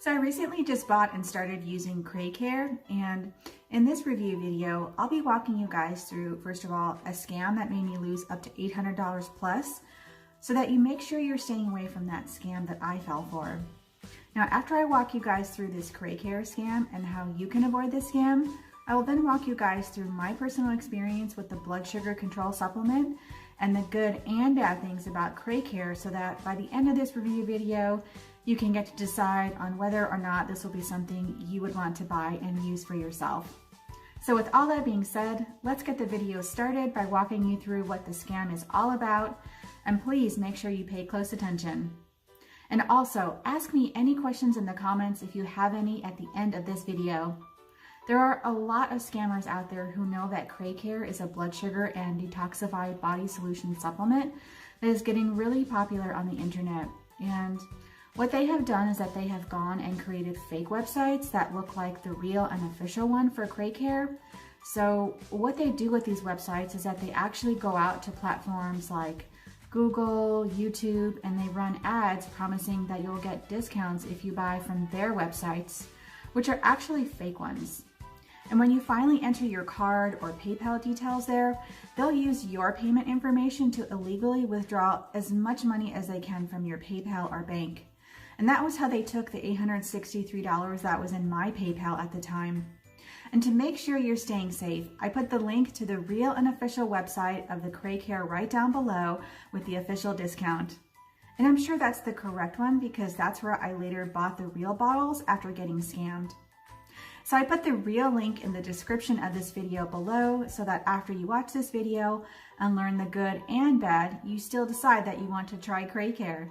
So I recently just bought and started using Ceracare, and in this review video, I'll be walking you guys through, first of all, a scam that made me lose up to $800 plus, so that you make sure you're staying away from that scam that I fell for. Now, after I walk you guys through this Ceracare scam and how you can avoid this scam, I will then walk you guys through my personal experience with the blood sugar control supplement and the good and bad things about Ceracare, so that by the end of this review video, you can get to decide on whether or not this will be something you would want to buy and use for yourself. So with all that being said, let's get the video started by walking you through what the scam is all about, and please make sure you pay close attention. And also, ask me any questions in the comments if you have any at the end of this video. There are a lot of scammers out there who know that Ceracare is a blood sugar and detoxified body solution supplement that is getting really popular on the internet. And what they have done is that they have gone and created fake websites that look like the real and official one for Ceracare. So what they do with these websites is that they actually go out to platforms like Google, YouTube, and they run ads promising that you'll get discounts if you buy from their websites, which are actually fake ones. And when you finally enter your card or PayPal details there, they'll use your payment information to illegally withdraw as much money as they can from your PayPal or bank. And that was how they took the $863 that was in my PayPal at the time. And to make sure you're staying safe, I put the link to the real and official website of the Ceracare right down below with the official discount. And I'm sure that's the correct one because that's where I later bought the real bottles after getting scammed. So I put the real link in the description of this video below so that after you watch this video and learn the good and bad, you still decide that you want to try Ceracare.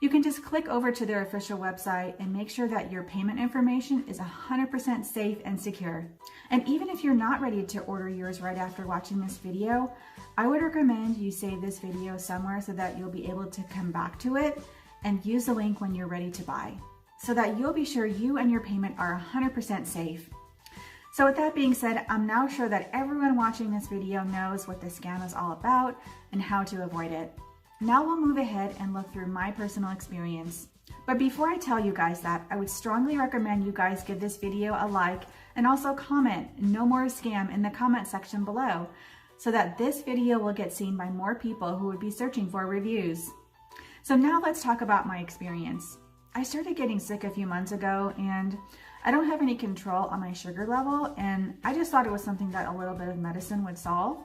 You can just click over to their official website and make sure that your payment information is 100% safe and secure. And even if you're not ready to order yours right after watching this video, I would recommend you save this video somewhere so that you'll be able to come back to it and use the link when you're ready to buy, so that you'll be sure you and your payment are 100% safe. So with that being said, I'm now sure that everyone watching this video knows what the scam is all about and how to avoid it. Now we'll move ahead and look through my personal experience. But before I tell you guys that, I would strongly recommend you guys give this video a like and also comment "No more scam" in the comment section below, so that this video will get seen by more people who would be searching for reviews. So now let's talk about my experience. I started getting sick a few months ago, and I don't have any control on my sugar level, and I just thought it was something that a little bit of medicine would solve.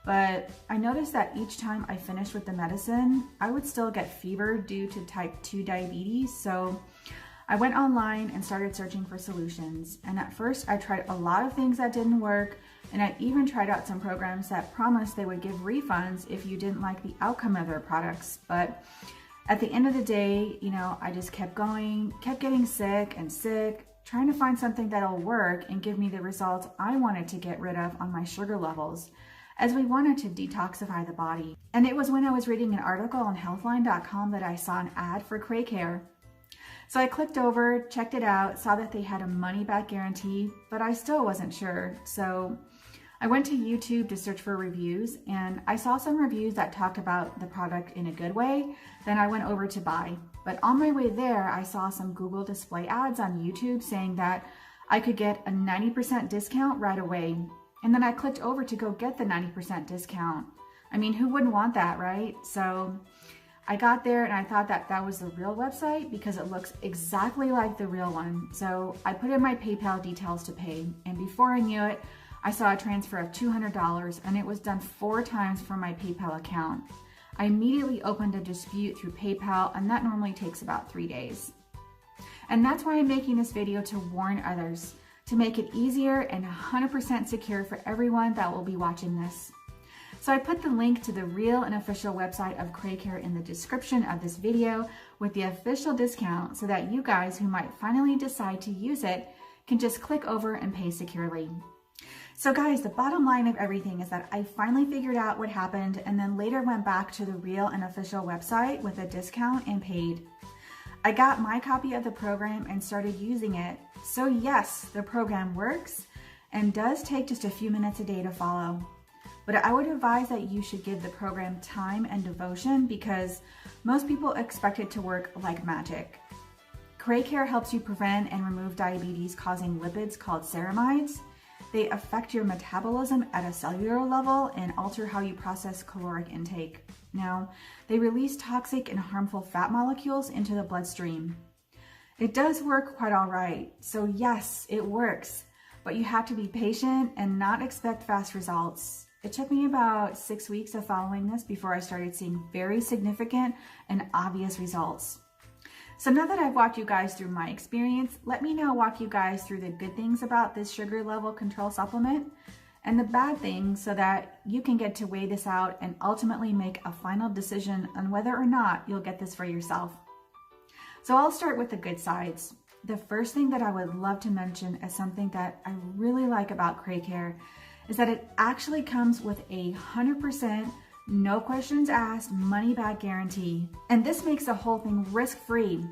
But I noticed that each time I finished with the medicine, I would still get fever due to type 2 diabetes. So I went online and started searching for solutions. And at first I tried a lot of things that didn't work. And I even tried out some programs that promised they would give refunds if you didn't like the outcome of their products. But at the end of the day, I just kept going, kept getting sick and sick, trying to find something that'll work and give me the results I wanted to get rid of on my sugar levels, as we wanted to detoxify the body. And it was when I was reading an article on healthline.com that I saw an ad for Ceracare. So I clicked over, checked it out, saw that they had a money-back guarantee, but I still wasn't sure. So I went to YouTube to search for reviews, and I saw some reviews that talked about the product in a good way. Then I went over to buy. But on my way there, I saw some Google display ads on YouTube saying that I could get a 90% discount right away. And then I clicked over to go get the 90% discount. I mean, who wouldn't want that, right? So I got there and I thought that that was the real website because it looks exactly like the real one. So I put in my PayPal details to pay. And before I knew it, I saw a transfer of $200, and it was done 4 times from my PayPal account. I immediately opened a dispute through PayPal, and that normally takes about 3 days. And that's why I'm making this video, to warn others, to make it easier and 100% secure for everyone that will be watching this. So I put the link to the real and official website of Ceracare in the description of this video with the official discount, so that you guys who might finally decide to use it can just click over and pay securely. So guys, the bottom line of everything is that I finally figured out what happened, and then later went back to the real and official website with a discount and paid. I got my copy of the program and started using it. So yes, the program works and does take just a few minutes a day to follow. But I would advise that you should give the program time and devotion, because most people expect it to work like magic. Ceracare helps you prevent and remove diabetes causing lipids called ceramides. They affect your metabolism at a cellular level and alter how you process caloric intake. Now, they release toxic and harmful fat molecules into the bloodstream. It does work quite all right. So yes, it works, but you have to be patient and not expect fast results. It took me about 6 weeks of following this before I started seeing very significant and obvious results. So now that I've walked you guys through my experience, let me now walk you guys through the good things about this sugar level control supplement and the bad things so that you can get to weigh this out and ultimately make a final decision on whether or not you'll get this for yourself. So I'll start with the good sides. The first thing that I would love to mention as something that I really like about Ceracare is that it actually comes with a 100% no questions asked, money back guarantee. And this makes the whole thing risk-free.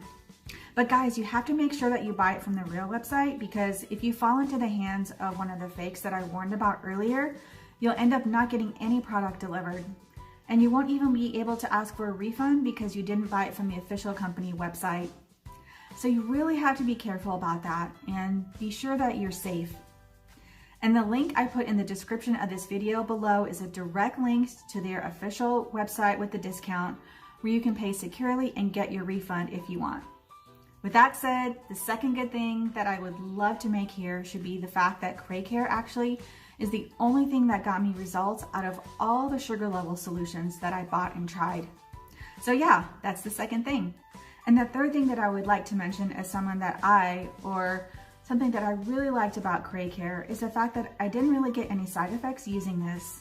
But guys, you have to make sure that you buy it from the real website, because if you fall into the hands of one of the fakes that I warned about earlier, you'll end up not getting any product delivered. And you won't even be able to ask for a refund because you didn't buy it from the official company website. So you really have to be careful about that and be sure that you're safe. And the link I put in the description of this video below is a direct link to their official website with the discount where you can pay securely and get your refund if you want. With that said, the second good thing that I would love to make here should be the fact that Ceracare actually is the only thing that got me results out of all the sugar level solutions that I bought and tried. So yeah, that's the second thing. And the third thing that I would like to mention as someone something that I really liked about Ceracare is the fact that I didn't really get any side effects using this.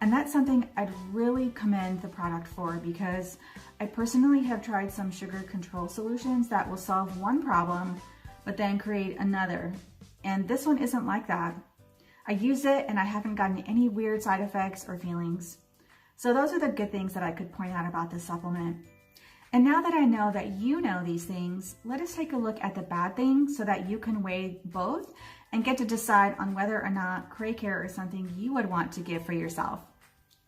And that's something I'd really commend the product for, because I personally have tried some sugar control solutions that will solve one problem, but then create another. And this one isn't like that. I use it and I haven't gotten any weird side effects or feelings. So those are the good things that I could point out about this supplement. And now that I know that you know these things, let us take a look at the bad things so that you can weigh both and get to decide on whether or not Ceracare is something you would want to give for yourself.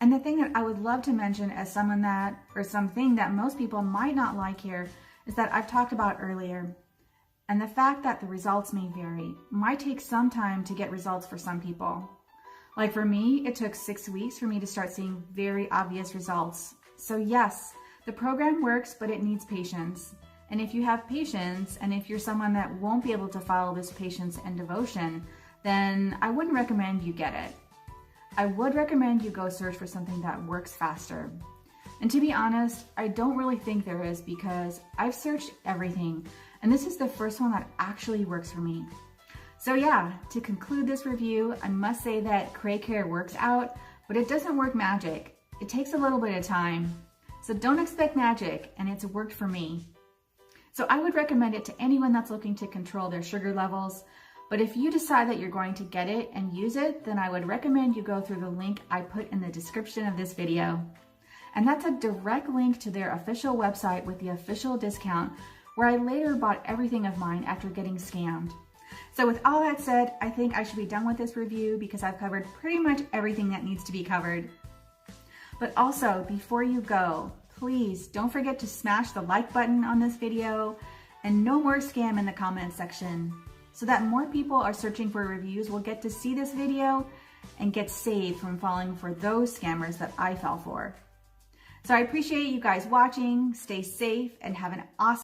And the thing that I would love to mention as something that most people might not like here is that I've talked about earlier. And the fact that the results may vary. Might take some time to get results for some people. Like for me, it took 6 weeks for me to start seeing very obvious results. So yes, the program works, but it needs patience. And if you have patience, and if you're someone that won't be able to follow this patience and devotion, then I wouldn't recommend you get it. I would recommend you go search for something that works faster. And to be honest, I don't really think there is, because I've searched everything, and this is the first one that actually works for me. So yeah, to conclude this review, I must say that Ceracare works out, but it doesn't work magic. It takes a little bit of time. So don't expect magic, and it's worked for me. So I would recommend it to anyone that's looking to control their sugar levels. But if you decide that you're going to get it and use it, then I would recommend you go through the link I put in the description of this video. And that's a direct link to their official website with the official discount, where I later bought everything of mine after getting scammed. So with all that said, I think I should be done with this review because I've covered pretty much everything that needs to be covered. But also, before you go, please don't forget to smash the like button on this video and no more scam in the comments section, so that more people are searching for reviews will get to see this video and get saved from falling for those scammers that I fell for. So I appreciate you guys watching. Stay safe and have an awesome